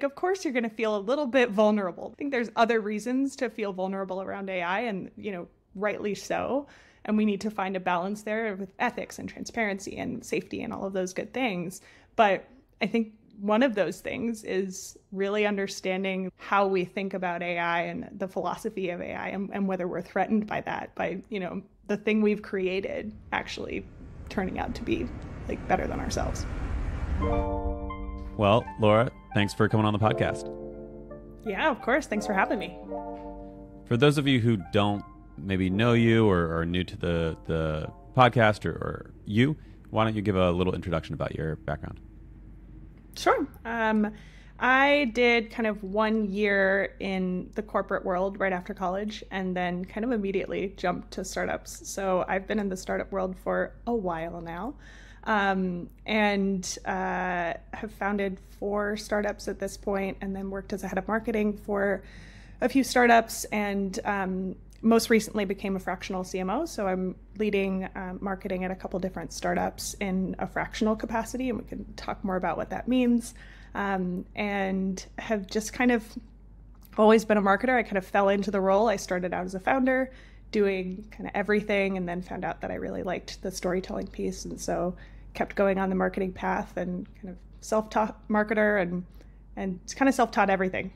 Of course, you're going to feel a little bit vulnerable. I think there's other reasons to feel vulnerable around AI, and, rightly so. And we need to find a balance there with ethics and transparency and safety and all of those good things. But I think one of those things is really understanding how we think about AI and the philosophy of AI, and whether we're threatened by that, by, the thing we've created actually turning out to be like better than ourselves. Well, Laura, thanks for coming on the podcast. Yeah, of course. Thanks for having me. For those of you who don't maybe know you or are new to the podcast or you, why don't you give a little introduction about your background? Sure. I did kind of 1 year in the corporate world right after college, and then kind of immediately jumped to startups. So I've been in the startup world for a while now, and have founded 4 startups at this point, and then worked as a head of marketing for a few startups, and most recently became a fractional CMO. So I'm leading marketing at a couple different startups in a fractional capacity, and we can talk more about what that means. And have just kind of always been a marketer. I kind of fell into the role. I started out as a founder doing kind of everything, and then found out that I really liked the storytelling piece. And so kept going on the marketing path, and kind of self-taught marketer, and kind of self-taught everything.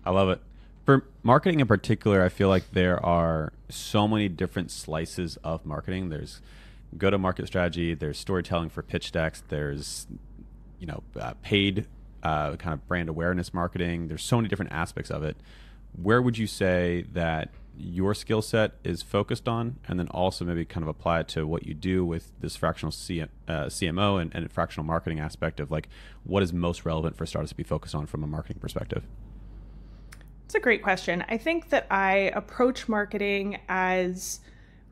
I love it. For marketing in particular, I feel like there are so many different slices of marketing. There's go-to-market strategy, there's storytelling for pitch decks, there's paid kind of brand awareness marketing. There's so many different aspects of it. Where would you say that your skill set is focused on, and then also maybe kind of apply it to what you do with this fractional CMO and fractional marketing aspect of like what is most relevant for startups to be focused on from a marketing perspective? It's a great question. I think that I approach marketing as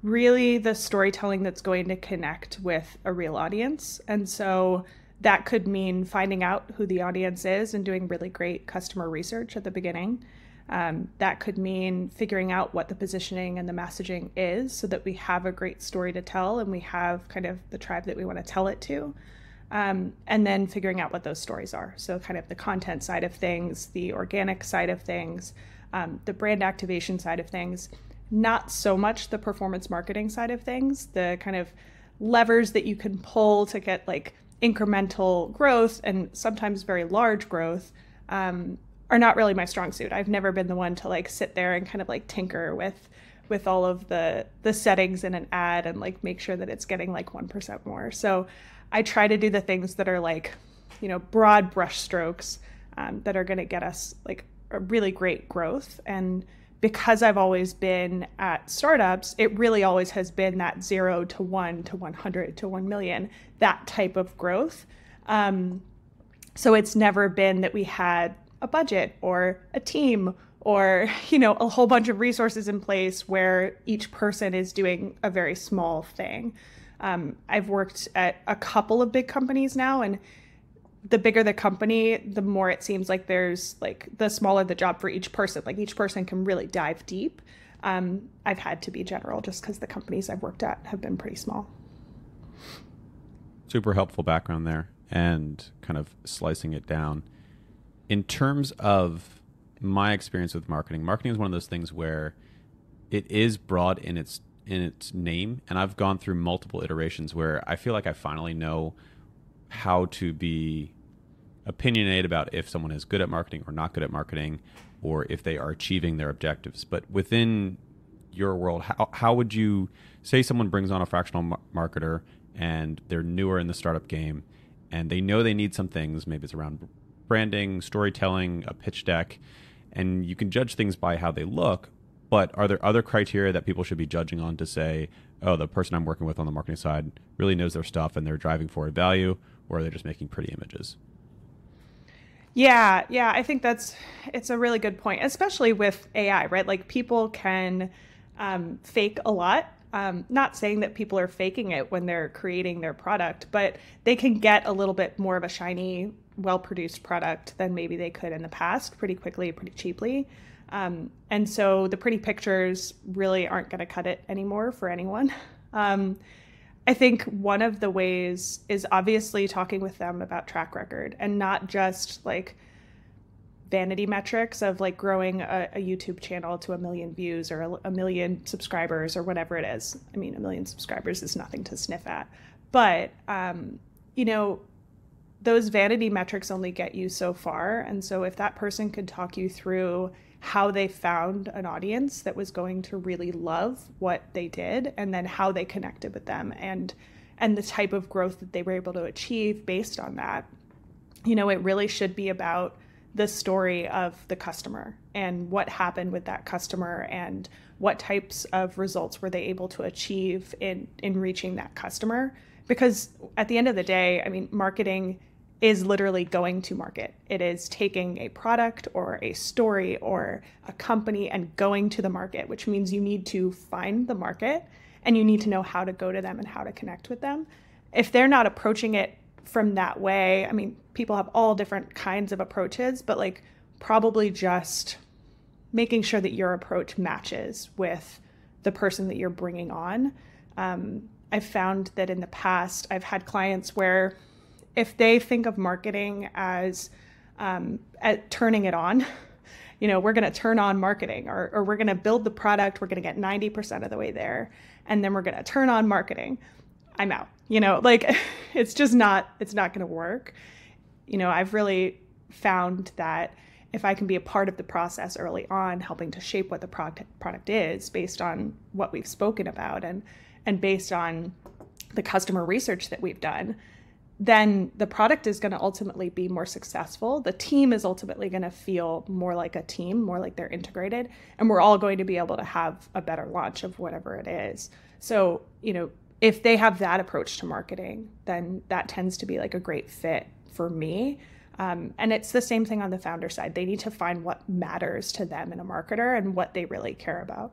really the storytelling that's going to connect with a real audience. And so that could mean finding out who the audience is and doing really great customer research at the beginning. That could mean figuring out what the positioning and the messaging is so that we have a great story to tell and we have kind of the tribe that we want to tell it to. And then figuring out what those stories are. So kind of the content side of things, the organic side of things, the brand activation side of things, not so much the performance marketing side of things, the kind of levers that you can pull to get like incremental growth and sometimes very large growth are not really my strong suit. I've never been the one to like sit there and kind of like tinker with all of the settings in an ad and like make sure that it's getting like 1% more. So I try to do the things that are like, broad brush strokes that are going to get us like a really great growth. And because I've always been at startups, it really always has been that 0 to 1 to 100 to 1 million, that type of growth. So it's never been that we had a budget or a team or, a whole bunch of resources in place where each person is doing a very small thing. I've worked at a couple of big companies now, and the bigger the company, the more it seems like there's like the smaller the job for each person. Like each person can really dive deep. I've had to be general just because the companies I've worked at have been pretty small. Super helpful background there and kind of slicing it down. In terms of my experience with marketing is one of those things where it is broad in its name, and I've gone through multiple iterations where I feel like I finally know how to be opinionated about if someone is good at marketing or not good at marketing, or if they are achieving their objectives. But within your world, how would you say someone brings on a fractional marketer and they're newer in the startup game and they know they need some things, maybe it's around branding, storytelling, a pitch deck, and you can judge things by how they look, but are there other criteria that people should be judging on to say, oh, the person I'm working with on the marketing side really knows their stuff and they're driving forward value, or are they just making pretty images? Yeah, I think it's a really good point, especially with AI, right? Like people can fake a lot. Not saying that people are faking it when they're creating their product, but they can get a little bit more of a shiny, well-produced product than maybe they could in the past pretty quickly, pretty cheaply. And so the pretty pictures really aren't going to cut it anymore for anyone. I think one of the ways is obviously talking with them about track record, and not just like vanity metrics of like growing a YouTube channel to 1 million views or a million subscribers or whatever it is. I mean, 1 million subscribers is nothing to sniff at, but you know, those vanity metrics only get you so far. And so if that person could talk you through how they found an audience that was going to really love what they did, and then how they connected with them, and the type of growth that they were able to achieve based on that, you know, it really should be about the story of the customer and what happened with that customer and what types of results were they able to achieve in reaching that customer. Because at the end of the day, I mean, marketing is literally going to market. It is taking a product or a story or a company and going to the market, which means you need to find the market and you need to know how to go to them and how to connect with them. If they're not approaching it from that way, I mean, people have all different kinds of approaches, but like probably just making sure that your approach matches with the person that you're bringing on. I've found that in the past, I've had clients where if they think of marketing as at turning it on, you know, we're going to turn on marketing, or we're going to build the product, we're going to get 90% of the way there, and then we're going to turn on marketing, I'm out. You know, like it's not going to work. You know, I've really found that if I can be a part of the process early on, helping to shape what the product is based on what we've spoken about and based on the customer research that we've done, then the product is going to ultimately be more successful. The team is ultimately going to feel more like a team, more like they're integrated, and we're all going to be able to have a better launch of whatever it is. So, you know, if they have that approach to marketing, then that tends to be like a great fit for me. And it's the same thing on the founder side. They need to find what matters to them in a marketer and what they really care about.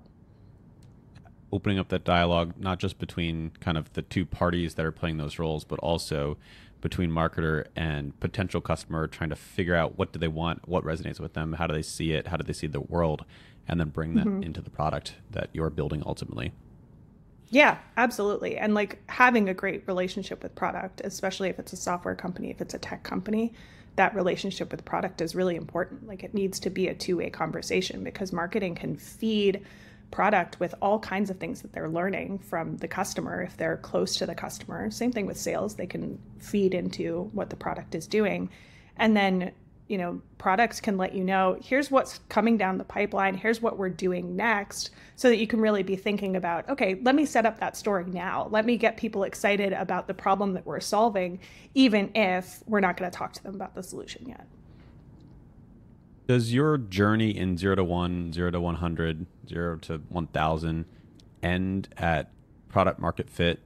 Opening up that dialogue, not just between kind of the two parties that are playing those roles, but also between marketer and potential customer, trying to figure out what do they want, what resonates with them, how do they see it, how do they see the world, and then bring that into the product that you're building ultimately. Yeah, absolutely. And like having a great relationship with product, especially if it's a software company, if it's a tech company, that relationship with product is really important. Like it needs to be a two-way conversation, because marketing can feed product with all kinds of things that they're learning from the customer if they're close to the customer. Same thing with sales. They can feed into what the product is doing. And then, you know, products can let you know, here's what's coming down the pipeline, here's what we're doing next, so that you can really be thinking about, okay, let me set up that story now. Let me get people excited about the problem that we're solving, even if we're not going to talk to them about the solution yet. Does your journey in 0 to 1, 0 to 100, 0 to 1,000 end at product market fit?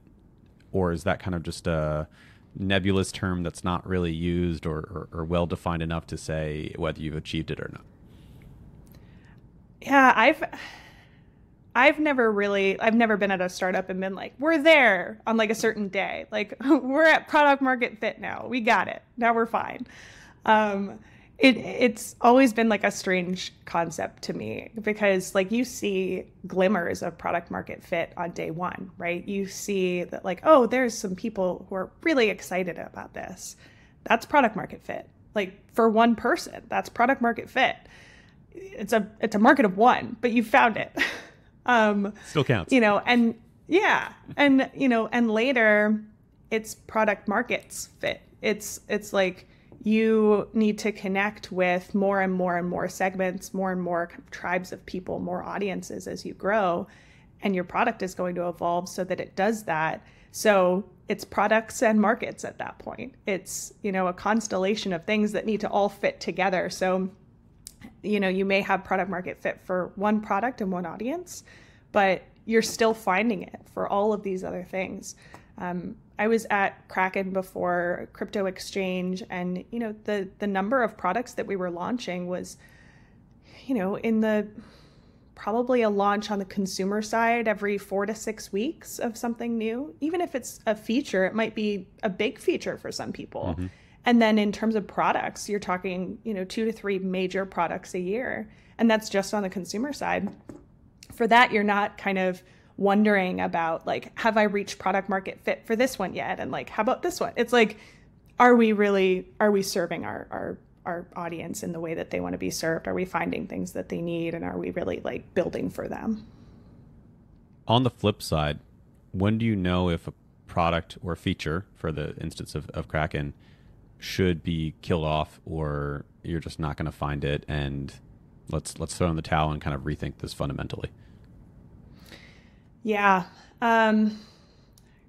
Or is that kind of just a nebulous term that's not really used or well defined enough to say whether you've achieved it or not? Yeah, I've never been at a startup and been like, we're there on like a certain day. Like we're at product market fit now. We got it. Now we're fine. It's always been like a strange concept to me, because like you see glimmers of product market fit on day one, right? You see that like, oh, there's some people who are really excited about this. That's product market fit. Like for one person, that's product market fit. It's a market of one, but you found it. Still counts. You know, and yeah. And, you know, and later it's product markets fit. It's like, you need to connect with more and more and more segments, more and more tribes of people, more audiences as you grow, and your product is going to evolve so that it does that. So it's products and markets at that point. It's, you know, a constellation of things that need to all fit together. So, you know, you may have product market fit for one product and one audience, but you're still finding it for all of these other things. I was at Kraken before, crypto exchange, and, you know, the number of products that we were launching was, you know, in the probably a launch on the consumer side every 4 to 6 weeks of something new. Even if it's a feature, it might be a big feature for some people. Mm-hmm. And then in terms of products, you're talking, you know, 2 to 3 major products a year. And that's just on the consumer side. For that, you're not kind of wondering about like, have I reached product market fit for this one yet? And like, how about this one? It's like, are we serving our audience in the way that they want to be served? Are we finding things that they need? And are we really like building for them? On the flip side, when do you know if a product or feature, for the instance of Kraken, should be killed off, or you're just not going to find it and let's throw in the towel and kind of rethink this fundamentally? Yeah.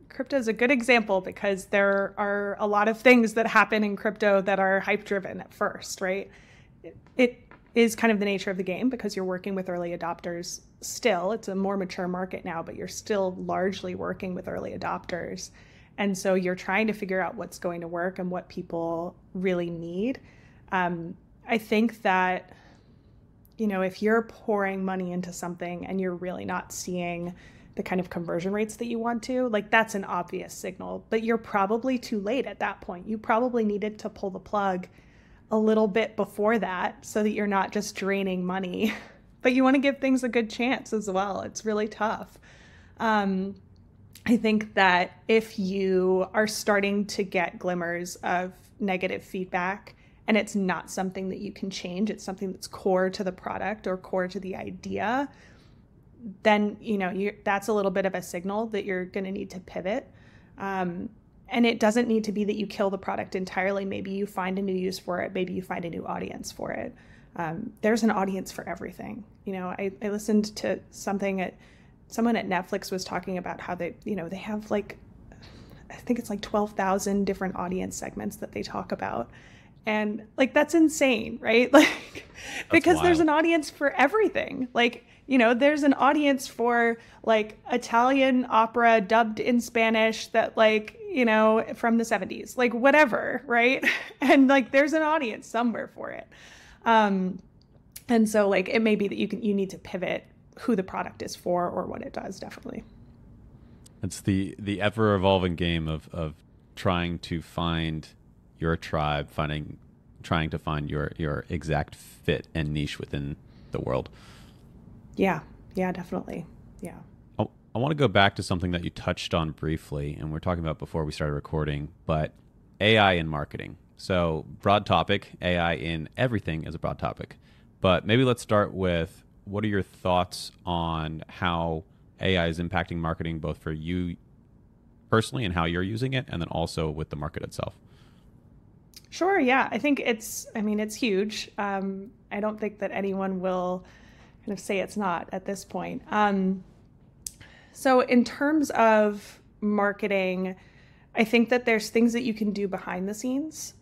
Crypto is a good example because there are a lot of things that happen in crypto that are hype driven at first, right? It is kind of the nature of the game because you're working with early adopters still. It's a more mature market now, but you're still largely working with early adopters. And so you're trying to figure out what's going to work and what people really need. I think that, if you're pouring money into something and you're really not seeing the kind of conversion rates that you want to, like that's an obvious signal, but you're probably too late at that point. You probably needed to pull the plug a little bit before that so that you're not just draining money, but you want to give things a good chance as well. It's really tough. I think that if you are starting to get glimmers of negative feedback and it's not something that you can change, it's something that's core to the product or core to the idea, then, that's a little bit of a signal that you're going to need to pivot. And it doesn't need to be that you kill the product entirely. Maybe you find a new use for it. Maybe you find a new audience for it. There's an audience for everything. I listened to someone at Netflix was talking about how they have like, I think it's like 12,000 different audience segments that they talk about. And like, that's insane, right? Like, because there's an audience for everything. Like, there's an audience for like Italian opera dubbed in Spanish that like, from the 70s, like whatever, right? And like, there's an audience somewhere for it. And so like, it may be that you need to pivot who the product is for or what it does, definitely. It's the ever evolving game of trying to find your tribe, trying to find your exact fit and niche within the world. Yeah, definitely. Yeah. I want to go back to something that you touched on briefly, and we're talking about before we started recording, but AI in marketing. So broad topic, AI in everything is a broad topic. But maybe let's start with, what are your thoughts on how AI is impacting marketing, both for you personally and how you're using it, and then also with the market itself? Sure. Yeah. I think it's huge. I don't think that anyone will kind of say it's not at this point. So in terms of marketing, I think that there's things that you can do behind the scenes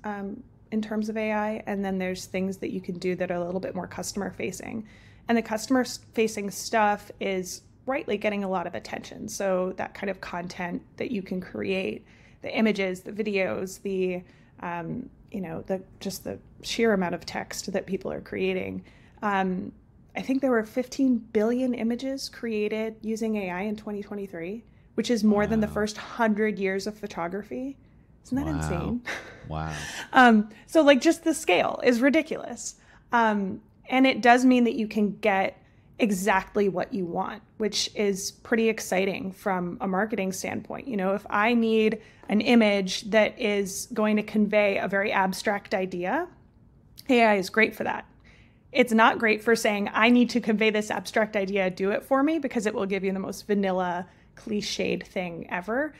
in terms of AI, and then there's things that you can do that are a little bit more customer facing. And the customer facing stuff is rightly getting a lot of attention. So that kind of content that you can create, the images, the videos, the the sheer amount of text that people are creating. I think there were 15 billion images created using AI in 2023, which is more than the first 100 years of photography. Isn't that insane? Wow. So like just the scale is ridiculous. And it does mean that you can get exactly what you want, which is pretty exciting from a marketing standpoint. If I need an image that is going to convey a very abstract idea, AI is great for that. It's not great for saying, I need to convey this abstract idea, do it for me, because it will give you the most vanilla, cliched thing ever.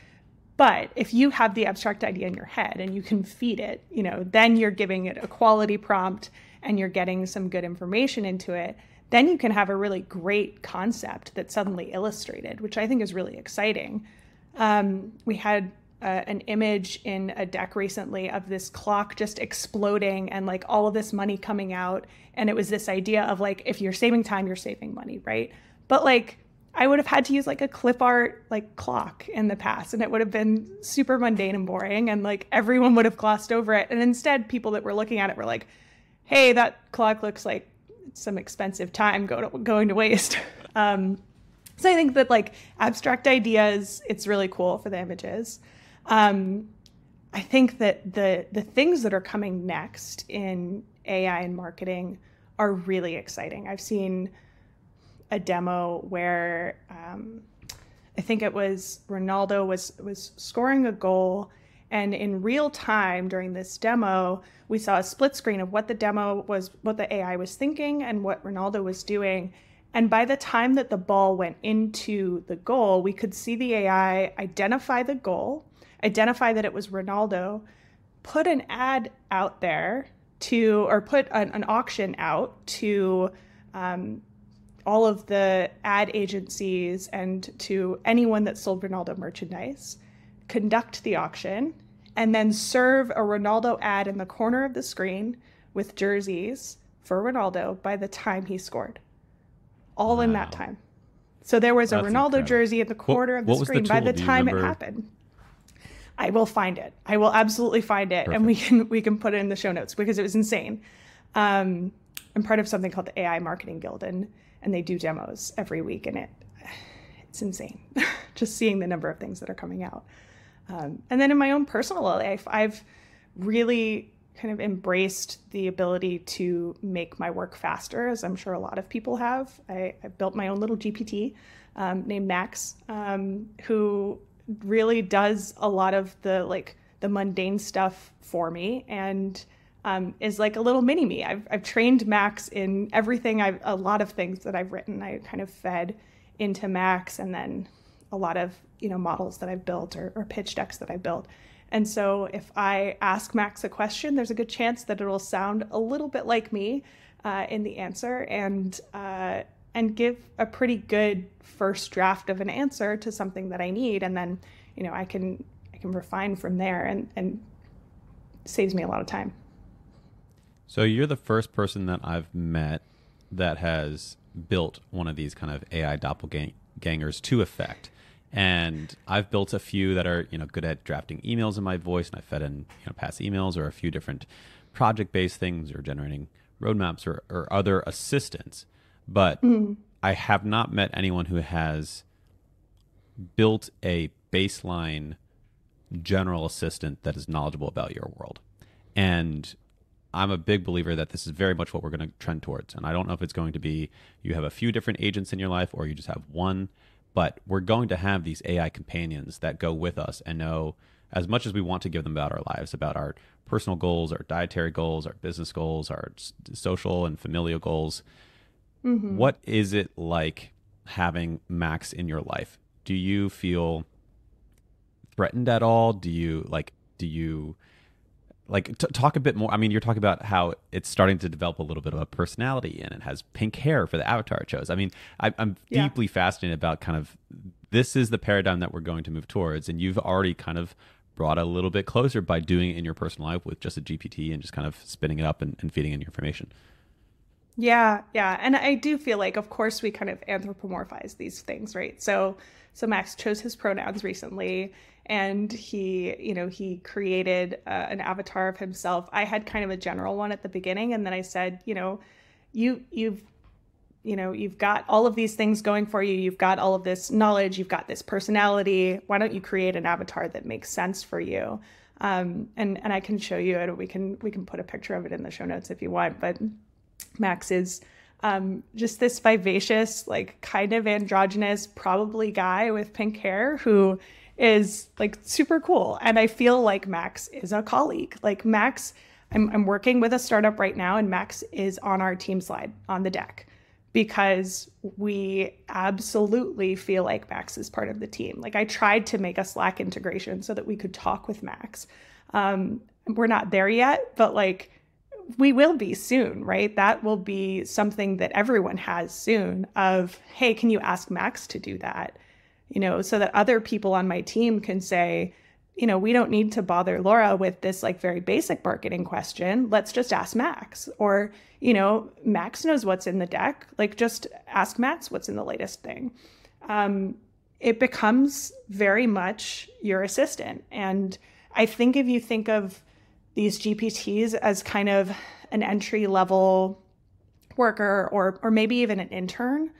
But if you have the abstract idea in your head and you can feed it, then you're giving it a quality prompt and you're getting some good information into it. Then you can have a really great concept that's suddenly illustrated, which I think is really exciting. We had an image in a deck recently of this clock just exploding and like all of this money coming out. And it was this idea of like, if you're saving time, you're saving money, right? But like, I would have had to use like a clip art like clock in the past, and it would have been super mundane and boring, and like everyone would have glossed over it. And instead, people that were looking at it were like, hey, that clock looks like some expensive time going to waste. So I think that like abstract ideas, it's really cool for the images. I think that the things that are coming next in AI and marketing are really exciting. I've seen a demo where I think it was Ronaldo was scoring a goal, and in real time during this demo, we saw a split screen of what the demo was, what the AI was thinking, and what Ronaldo was doing. And by the time that the ball went into the goal, we could see the AI identify the goal, identify that it was Ronaldo, put an ad out there to, or put an auction out to all of the ad agencies and to anyone that sold Ronaldo merchandise, conduct the auction, and then serve a Ronaldo ad in the corner of the screen with jerseys for Ronaldo by the time he scored. All in that time. So there was a Ronaldo incredible jersey at the corner of the screen by the time it happened. I will find it. I will absolutely find it. Perfect. And we can put it in the show notes because it was insane. I'm part of something called the AI Marketing Guild, and they do demos every week, and it's insane just seeing the number of things that are coming out. And then in my own personal life, I've really kind of embraced the ability to make my work faster, as I'm sure a lot of people have. I built my own little GPT named Max, who really does a lot of the mundane stuff for me, and is like a little mini me. I've trained Max in everything. A lot of things that I've written, I kind of fed into Max, and then a lot of models that I've built or pitch decks that I've built. And so if I ask Max a question, there's a good chance that it'll sound a little bit like me in the answer, and give a pretty good first draft of an answer to something that I need, and then I can refine from there, and saves me a lot of time. So you're the first person that I've met that has built one of these kind of AI doppelgangers to effect. And I've built a few that are, good at drafting emails in my voice, and I fed in, past emails, or a few different project-based things, or generating roadmaps or other assistants. But I have not met anyone who has built a baseline general assistant that is knowledgeable about your world. And I'm a big believer that this is very much what we're going to trend towards. And I don't know if it's going to be you have a few different agents in your life, or you just have one. But we're going to have these AI companions that go with us and know as much as we want to give them about our lives, about our personal goals, our dietary goals, our business goals, our social and familial goals. Mm-hmm. What is it like having Max in your life? Do you feel threatened at all? Do you talk a bit more? I mean, you're talking about how it's starting to develop a little bit of a personality, and it has pink hair for the avatar it chose. I mean, I'm deeply fascinated about kind of, this is the paradigm that we're going to move towards. And you've already kind of brought it a little bit closer by doing it in your personal life with just a GPT and just kind of spinning it up and feeding in your information. Yeah. And I do feel like, of course, we kind of anthropomorphize these things, right? So Max chose his pronouns recently, and he created an avatar of himself. I had kind of a general one at the beginning, and then I said, you've got all of these things going for you. You've got all of this knowledge. You've got this personality. Why don't you create an avatar that makes sense for you? And I can show you it. We can put a picture of it in the show notes if you want. But Max is just this vivacious, kind of androgynous, probably guy with pink hair who is super cool. And I feel like Max is a colleague. Max, I'm working with a startup right now, and Max is on our team slide on the deck because we absolutely feel like Max is part of the team. I tried to make a Slack integration so that we could talk with Max. We're not there yet, but we will be soon, right? That will be something that everyone has soon of, hey, can you ask Max to do that? So that other people on my team can say, we don't need to bother Laura with this very basic marketing question. Let's just ask Max. Or, Max knows what's in the deck. Just ask Max what's in the latest thing. It becomes very much your assistant. And I think if you think of these GPTs as kind of an entry level worker or maybe even an intern,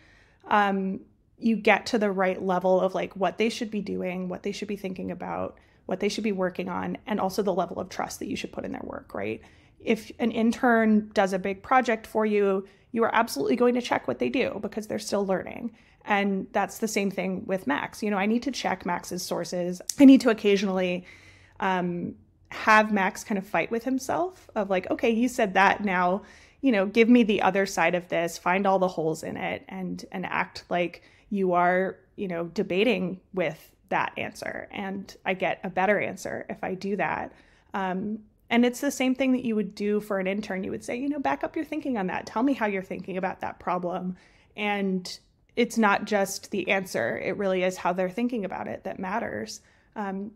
you get to the right level of what they should be doing, what they should be thinking about, what they should be working on, and also the level of trust that you should put in their work, right? If an intern does a big project for you, you are absolutely going to check what they do because they're still learning. And that's the same thing with Max. I need to check Max's sources. I need to occasionally have Max kind of fight with himself of like, okay, you said that, now, give me the other side of this, find all the holes in it, and act like you are, debating with that answer. And I get a better answer if I do that. And it's the same thing that you would do for an intern. You would say, back up your thinking on that. Tell me how you're thinking about that problem. And it's not just the answer. It really is how they're thinking about it that matters.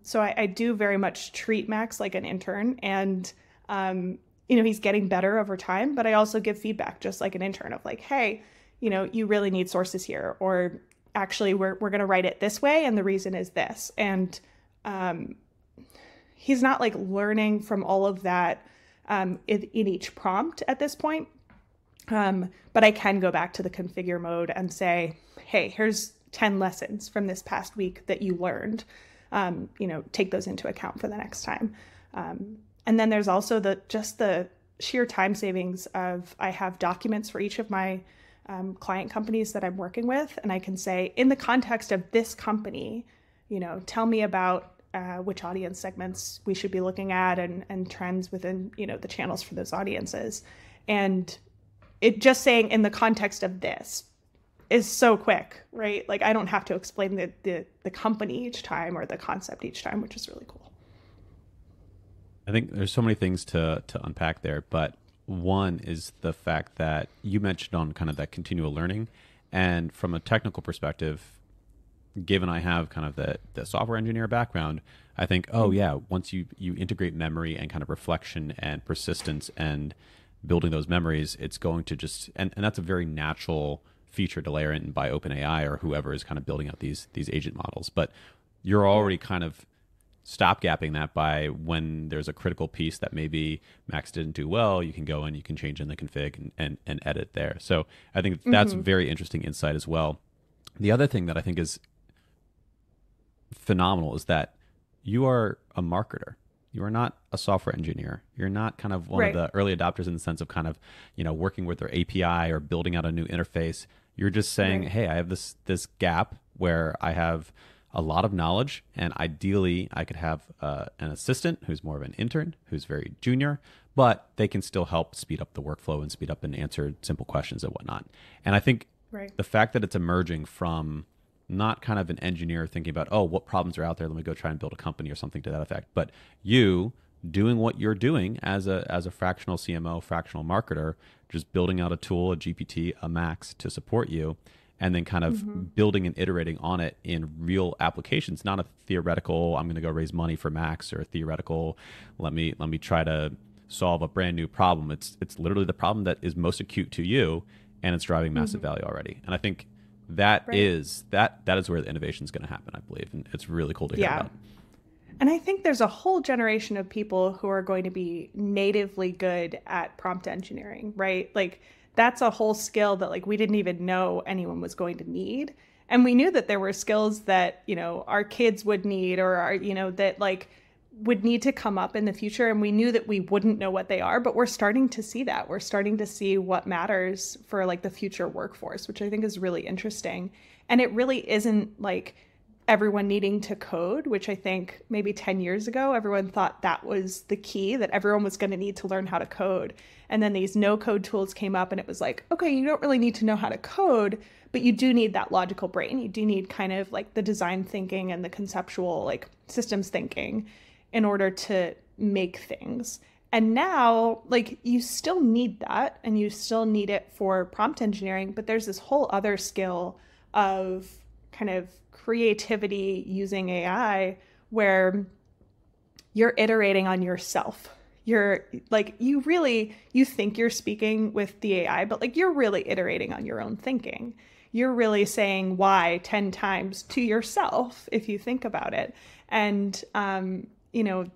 So I do very much treat Max like an intern, and, he's getting better over time, but I also give feedback just like an intern of like, hey, you really need sources here, or actually we're going to write it this way, and the reason is this. And he's not like learning from all of that in each prompt at this point. But I can go back to the configure mode and say, hey, here's 10 lessons from this past week that you learned. Take those into account for the next time. And then there's also the sheer time savings of, I have documents for each of my client companies that I'm working with. And I can say, in the context of this company, tell me about which audience segments we should be looking at, and trends within, the channels for those audiences. And it just saying in the context of this is so quick, right? Like I don't have to explain the company each time or the concept each time, which is really cool. I think there's so many things to unpack there, but one is the fact that you mentioned on kind of that continual learning. And from a technical perspective, given I have kind of the software engineer background, I think, oh yeah, once you integrate memory and kind of reflection and persistence and building those memories, it's going to just, and that's a very natural feature to layer in by OpenAI or whoever is kind of building out these agent models. But you're already kind of stopgapping that by when there's a critical piece that maybe Max didn't do well, you can go and you can change in the config and edit there. So I think that's very interesting insight as well. The other thing that I think is phenomenal is that you are a marketer. You are not a software engineer. You're not kind of one of the early adopters in the sense of kind of, working with their API or building out a new interface. You're just saying, hey, I have this gap where I have a lot of knowledge, and ideally I could have an assistant who's more of an intern, who's very junior, but they can still help speed up the workflow and speed up and answer simple questions and whatnot. And I think the fact that it's emerging from not kind of an engineer thinking about, oh, what problems are out there, let me go try and build a company or something to that effect, but you doing what you're doing as a fractional CMO, fractional marketer, just building out a tool, a GPT, a Max to support you, and then kind of building and iterating on it in real applications, not a theoretical, I'm going to go raise money for Max, or a theoretical, let me try to solve a brand new problem. It's literally the problem that is most acute to you, and it's driving massive value already. And I think that is where the innovation is going to happen, I believe. And it's really cool to hear about. And I think there's a whole generation of people who are going to be natively good at prompt engineering, right? Like that's a whole skill that like we didn't even know anyone was going to need. And we knew that there were skills that, our kids would need, or our, that like would need to come up in the future. And we knew that we wouldn't know what they are, but we're starting to see that. We're starting to see what matters for like the future workforce, which I think is really interesting. And it really isn't like everyone needing to code, which I think maybe 10 years ago, everyone thought that was the key, that everyone was going to need to learn how to code. And then these no code tools came up, and it was like, okay, you don't really need to know how to code, but you do need that logical brain. You do need kind of like the design thinking and the conceptual like systems thinking in order to make things. And now, like, you still need that, and you still need it for prompt engineering, but there's this whole other skill of kind of creativity using AI where you're iterating on yourself. You're like, you think you're speaking with the AI, but like you're really iterating on your own thinking. You're really saying why 10 times to yourself if you think about it. And,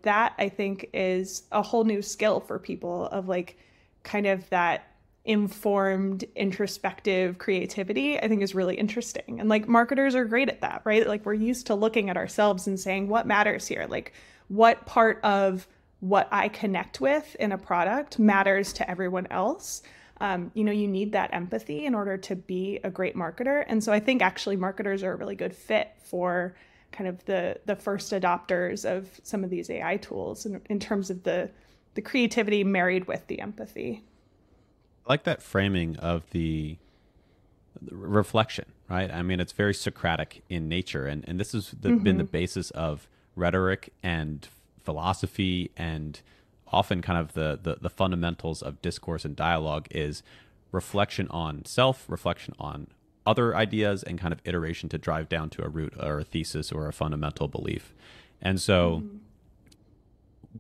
that I think is a whole new skill for people of like kind of that informed, introspective creativity, I think is really interesting. And like marketers are great at that, right? Like we're used to looking at ourselves and saying, what matters here? Like what part of what I connect with in a product matters to everyone else? You need that empathy in order to be a great marketer. And so I think actually marketers are a really good fit for kind of the first adopters of some of these AI tools in terms of the creativity married with the empathy. I like that framing of the reflection, right? I mean, it's very Socratic in nature. And this has been the basis of rhetoric and philosophy, and often kind of the fundamentals of discourse and dialogue is reflection on self, reflection on other ideas, and kind of iteration to drive down to a root or a thesis or a fundamental belief. And so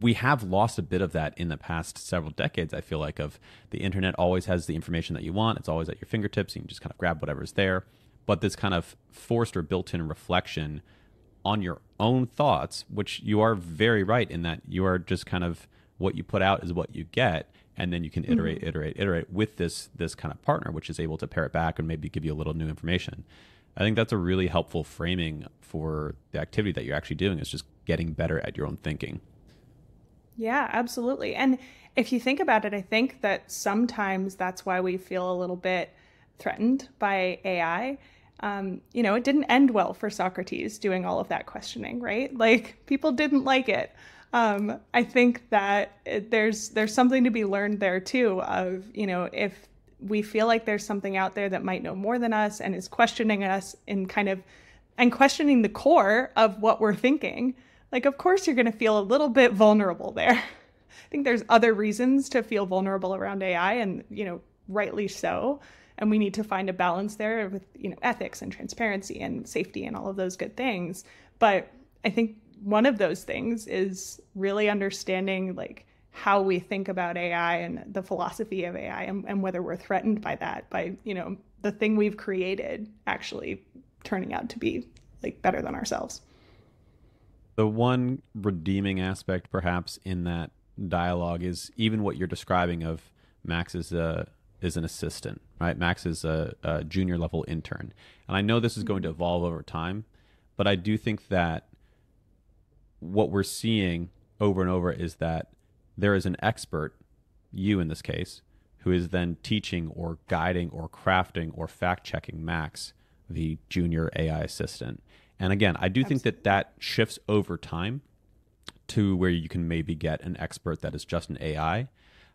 we have lost a bit of that in the past several decades. I feel like of the internet always has the information that you want. It's always at your fingertips. You can just kind of grab whatever's there. But this kind of forced or built-in reflection on your own thoughts, which you are very right in that you are just kind of what you put out is what you get. And then you can iterate with this kind of partner, which is able to pare it back and maybe give you a little new information. I think that's a really helpful framing for the activity that you're actually doing, is just getting better at your own thinking. Yeah, absolutely. And if you think about it, I think that sometimes that's why we feel a little bit threatened by AI. It didn't end well for Socrates doing all of that questioning, right? Like people didn't like it. I think that there's something to be learned there too of, if we feel like there's something out there that might know more than us and is questioning us and questioning the core of what we're thinking, like, of course, you're going to feel a little bit vulnerable there. I think there's other reasons to feel vulnerable around AI and, rightly so. And we need to find a balance there with, ethics and transparency and safety and all of those good things. But I think one of those things is really understanding like how we think about AI and the philosophy of AI and whether we're threatened by that, by, the thing we've created actually turning out to be like better than ourselves. The one redeeming aspect, perhaps, in that dialogue is even what you're describing of Max is an assistant, right? Max is a junior level intern. And I know this is going to evolve over time, but I do think that what we're seeing over and over is that there is an expert, you in this case, who is then teaching or guiding or crafting or fact checking Max, the junior AI assistant. And again, I do think that shifts over time to where you can maybe get an expert that is just an AI.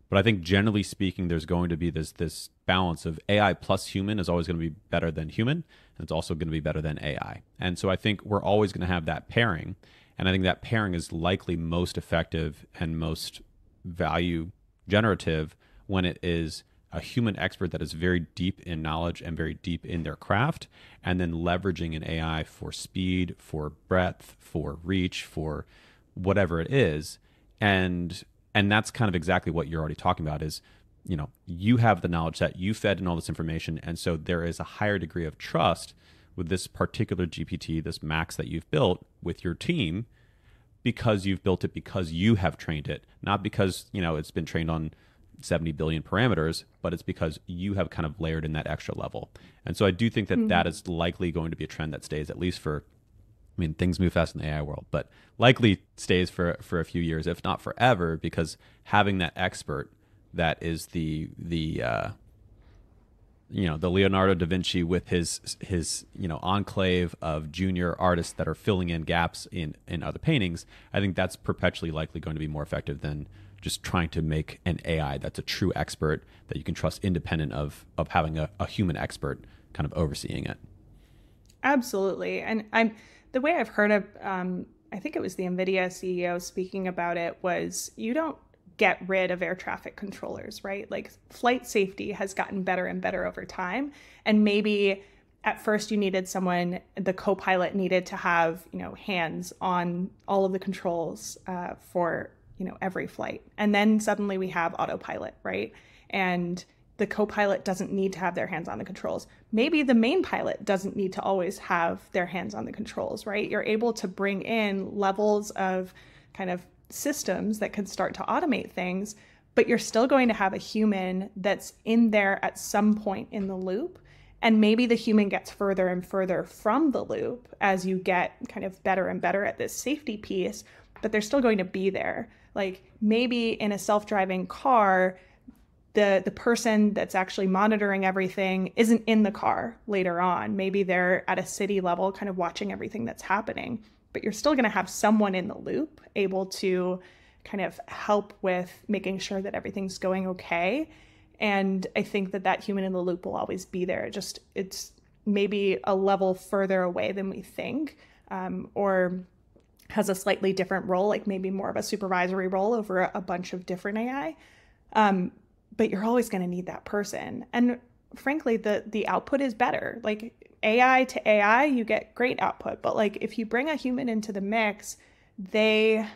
But I think generally speaking, there's going to be this balance of AI plus human is always going to be better than human. And it's also going to be better than AI. And so I think we're always going to have that pairing. And I think that pairing is likely most effective and most value generative when it is a human expert that is very deep in knowledge and very deep in their craft, and then leveraging an AI for speed, for breadth, for reach, for whatever it is. And that's kind of exactly what you're already talking about is, you have the knowledge that you fed in all this information. And so there is a higher degree of trust with this particular GPT, this Max that you've built with your team, because you've built it because you have trained it, not because, it's been trained on 70 billion parameters, but it's because you have kind of layered in that extra level. And so I do think that that is likely going to be a trend that stays at least for, things move fast in the AI world, but likely stays for a few years, if not forever, because having that expert that is the Leonardo da Vinci with his enclave of junior artists that are filling in gaps in other paintings, I think that's perpetually likely going to be more effective than just trying to make an AI that's a true expert that you can trust independent of having a human expert kind of overseeing it. Absolutely. And the way I've heard of, I think it was the NVIDIA CEO speaking about it, was you don't get rid of air traffic controllers, right? Like flight safety has gotten better and better over time. And maybe at first you needed someone, the co-pilot needed to have, hands on all of the controls for every flight. And then suddenly we have autopilot, right? And the co-pilot doesn't need to have their hands on the controls. Maybe the main pilot doesn't need to always have their hands on the controls, right? You're able to bring in levels of kind of systems that can start to automate things, but you're still going to have a human that's in there at some point in the loop. And maybe the human gets further and further from the loop as you get kind of better and better at this safety piece, but they're still going to be there. Like maybe in a self-driving car, the person that's actually monitoring everything isn't in the car later on. Maybe they're at a city level kind of watching everything that's happening, but you're still going to have someone in the loop able to kind of help with making sure that everything's going okay. And I think that that human in the loop will always be there. Just it's maybe a level further away than we think, or has a slightly different role, like maybe more of a supervisory role over a bunch of different AI. But you're always going to need that person. And frankly, the output is better. Like AI to AI, you get great output. But like if you bring a human into the mix, they're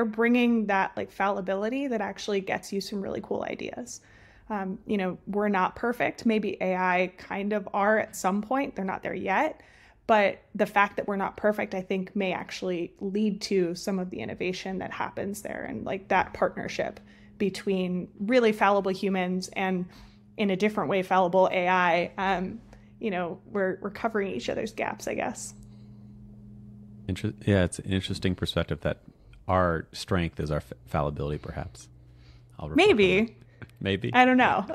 bringing that like fallibility that actually gets you some really cool ideas. We're not perfect. Maybe AI kind of are at some point. They're not there yet. But the fact that we're not perfect, I think, may actually lead to some of the innovation that happens there, and like that partnership between really fallible humans and, in a different way, fallible AI. We're covering each other's gaps, I guess. Yeah, it's an interesting perspective that our strength is our fallibility, perhaps. Maybe. Maybe. I don't know.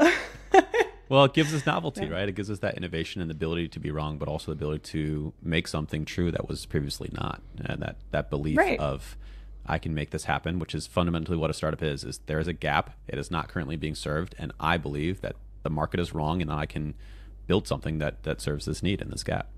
Well, it gives us novelty, right? It gives us that innovation and the ability to be wrong, but also the ability to make something true that was previously not. And that belief of, I can make this happen, which is fundamentally what a startup is there is a gap. It is not currently being served. And I believe that the market is wrong and I can build something that serves this need in this gap.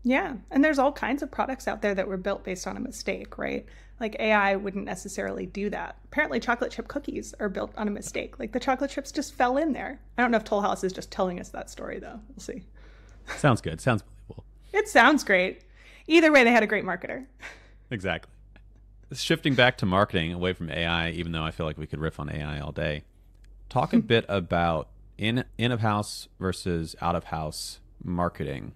Yeah. And there's all kinds of products out there that were built based on a mistake, right? Like AI wouldn't necessarily do that. Apparently chocolate chip cookies are built on a mistake. Like the chocolate chips just fell in there. I don't know if Toll House is just telling us that story though. We'll see. Sounds good. Sounds believable. It sounds great. Either way, they had a great marketer. Exactly. Shifting back to marketing away from AI, even though I feel like we could riff on AI all day. Talk a bit about in-of-house versus out-of-house marketing.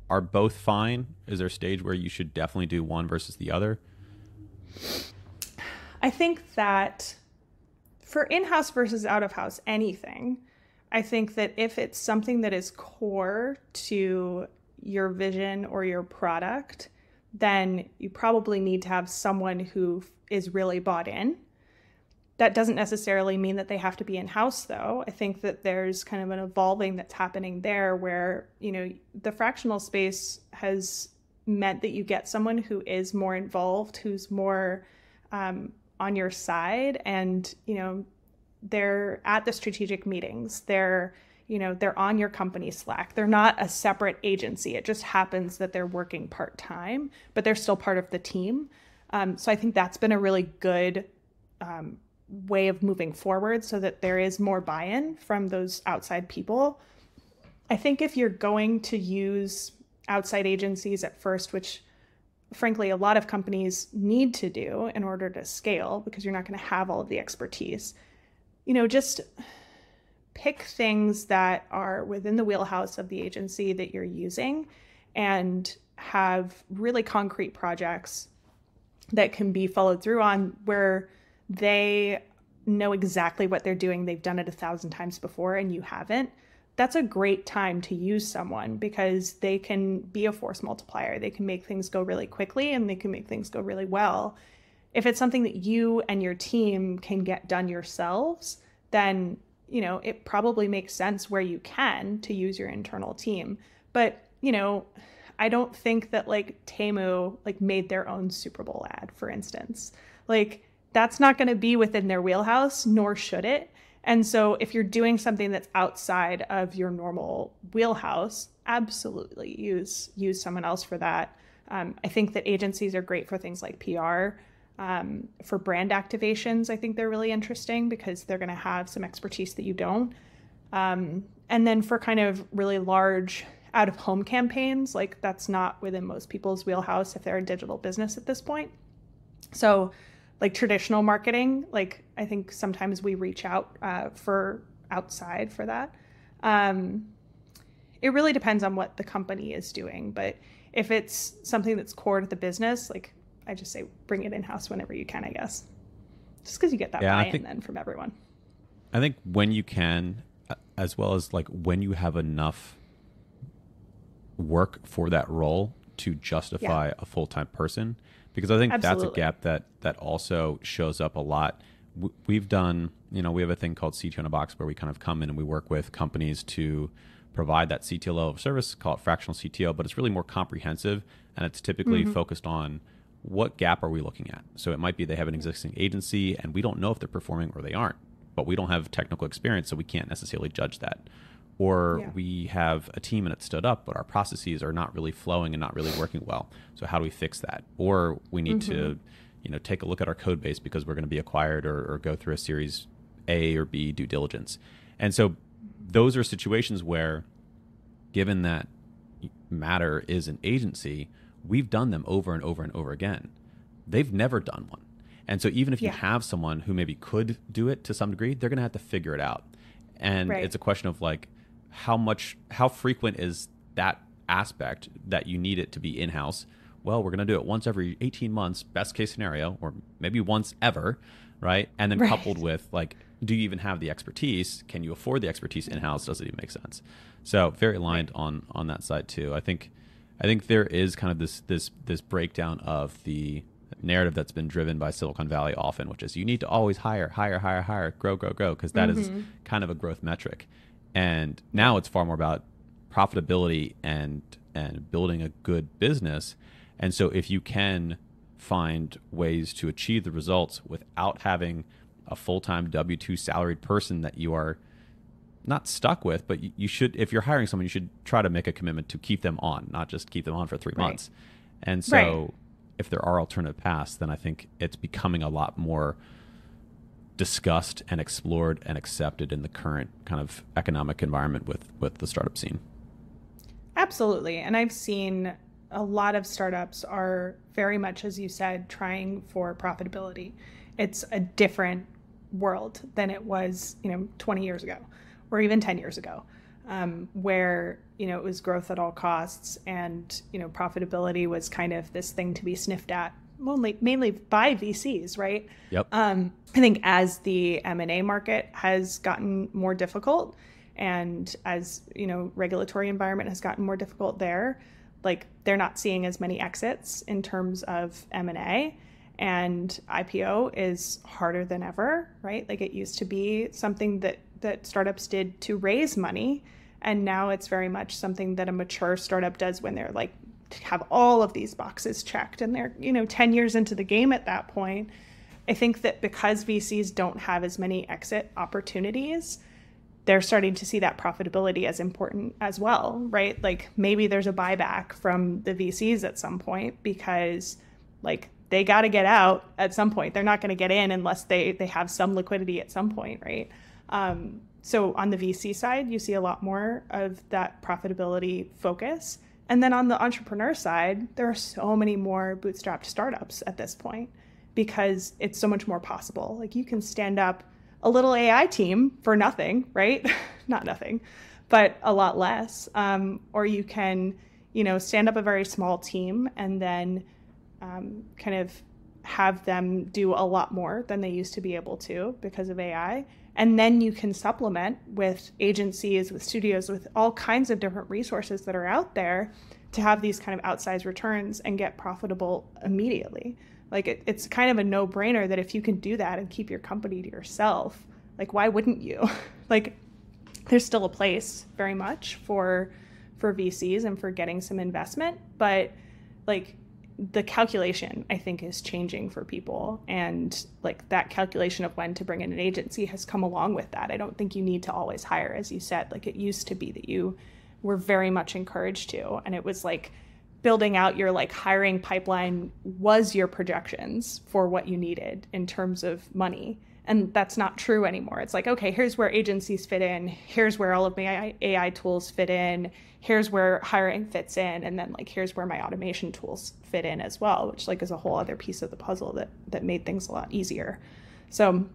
Are both fine? Is there a stage where you should definitely do one versus the other? I think that for in-house versus out-of-house anything, I think that if it's something that is core to your vision or your product, then you probably need to have someone who is really bought in. That doesn't necessarily mean that they have to be in-house, though. I think that there's kind of an evolving that's happening there where, the fractional space has meant that you get someone who is more involved, who's more on your side, and, they're at the strategic meetings. They're on your company Slack. They're not a separate agency. It just happens that they're working part-time, but they're still part of the team. So I think that's been a really good way of moving forward so that there is more buy-in from those outside people. I think if you're going to use outside agencies at first, which frankly a lot of companies need to do in order to scale because you're not going to have all of the expertise, just pick things that are within the wheelhouse of the agency that you're using and have really concrete projects that can be followed through on where they know exactly what they're doing. They've done it 1,000 times before and you haven't. That's a great time to use someone because they can be a force multiplier. They can make things go really quickly and they can make things go really well. If it's something that you and your team can get done yourselves, then, it probably makes sense where you can to use your internal team. But, I don't think that Temu made their own Super Bowl ad, for instance. That's not going to be within their wheelhouse, nor should it. And so if you're doing something that's outside of your normal wheelhouse, absolutely use someone else for that. I think that agencies are great for things like PR. For brand activations, I think they're really interesting because they're going to have some expertise that you don't. And then for kind of really large out-of-home campaigns, that's not within most people's wheelhouse if they're a digital business at this point. So traditional marketing, I think sometimes we reach out for outside for that. It really depends on what the company is doing. But if it's something that's core to the business, I just say bring it in-house whenever you can, I guess. Just because you get that buy-in then from everyone. I think when you can, as well as when you have enough work for that role to justify a full-time person, because I think that's a gap that also shows up a lot we've done, we have a thing called CTO in a Box where we kind of come in and we work with companies to provide that CTO level of service, call it fractional CTO, but it's really more comprehensive, and it's typically focused on what gap are we looking at. So it might be they have an existing agency and we don't know if they're performing or they aren't, but we don't have technical experience, so we can't necessarily judge that. Or we have a team and it's stood up, but our processes are not really flowing and not really working well. So how do we fix that? Or we need to, take a look at our code base because we're going to be acquired or go through a series A or B due diligence. And so those are situations where, given that Matter is an agency, we've done them over and over and over again. They've never done one. And so even if you have someone who maybe could do it to some degree, they're going to have to figure it out. And it's a question of like, how frequent is that aspect that you need it to be in-house? Well, we're going to do it once every 18 months, best case scenario, or maybe once ever, right? And then coupled with like, do you even have the expertise? Can you afford the expertise in-house? Does it even make sense? So very aligned on that side too. I think there is kind of this breakdown of the narrative that's been driven by Silicon Valley often, which is you need to always hire, grow, because that is kind of a growth metric. And now it's far more about profitability and building a good business. And so if you can find ways to achieve the results without having a full-time W-2 salaried person that you are not stuck with, but you should, if you're hiring someone, you should try to make a commitment to keep them on, not just keep them on for 3 months. And so if there are alternative paths, then I think it's becoming a lot more discussed and explored and accepted in the current kind of economic environment with the startup scene. Absolutely. And I've seen a lot of startups are very much, as you said, trying for profitability. It's a different world than it was, 20 years ago or even 10 years ago, where, it was growth at all costs and, profitability was kind of this thing to be sniffed at, mainly by VCs, right? Yep. I think as the M&A market has gotten more difficult and as, regulatory environment has gotten more difficult there, like they're not seeing as many exits in terms of M&A, and IPO is harder than ever, right? Like it used to be something that startups did to raise money, and now it's very much something that a mature startup does when they're like have all of these boxes checked and they're 10 years into the game at that point. I think that because VCs don't have as many exit opportunities, they're starting to see that profitability as important as well, right? Like maybe there's a buyback from the VCs at some point because like they got to get out at some point. They're not going to get in unless they have some liquidity at some point, right? So on the VC side, you see a lot more of that profitability focus. And then on the entrepreneur side, there are so many more bootstrapped startups at this point because it's so much more possible. Like you can stand up a little AI team for nothing, right? Not nothing, but a lot less. Or you can, stand up a very small team and then kind of have them do a lot more than they used to be able to because of AI. And then you can supplement with agencies, with studios, with all kinds of different resources that are out there to have these kind of outsized returns and get profitable immediately. Like it's kind of a no-brainer that if you can do that and keep your company to yourself, like why wouldn't you? Like there's still a place very much for VCs and for getting some investment, but like the calculation I think is changing for people, and like that calculation of when to bring in an agency has come along with that. I don't think you need to always hire, as you said. Like it used to be that you were very much encouraged to, and it was like building out your like hiring pipeline was your projections for what you needed in terms of money. And that's not true anymore. It's like, okay, here's where agencies fit in. Here's where all of my AI tools fit in. Here's where hiring fits in. And then like, here's where my automation tools fit in as well, which like is a whole other piece of the puzzle that made things a lot easier. So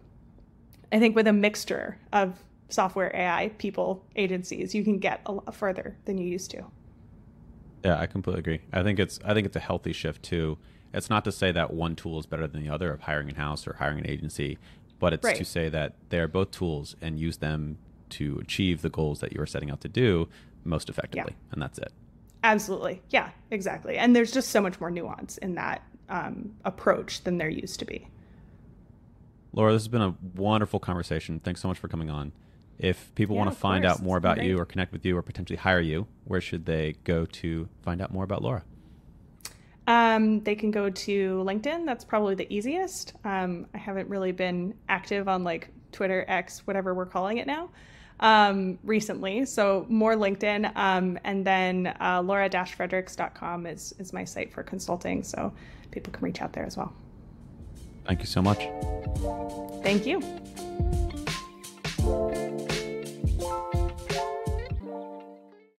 I think with a mixture of software, AI, people, agencies, you can get a lot further than you used to. Yeah, I completely agree. I think it's a healthy shift too. It's not to say that one tool is better than the other of hiring in-house or hiring an agency, but it's to say that they're both tools and use them to achieve the goals that you are setting out to do most effectively. And that's it. Absolutely. Yeah, exactly. And there's just so much more nuance in that approach than there used to be. Laura, this has been a wonderful conversation. Thanks so much for coming on. If people want to find out more about you or connect with you or potentially hire you, where should they go to find out more about Laura? They can go to LinkedIn. That's probably the easiest. I haven't really been active on like Twitter, X, whatever we're calling it now, recently. So more LinkedIn. And then laura-fredericks.com is my site for consulting. So people can reach out there as well. Thank you so much. Thank you.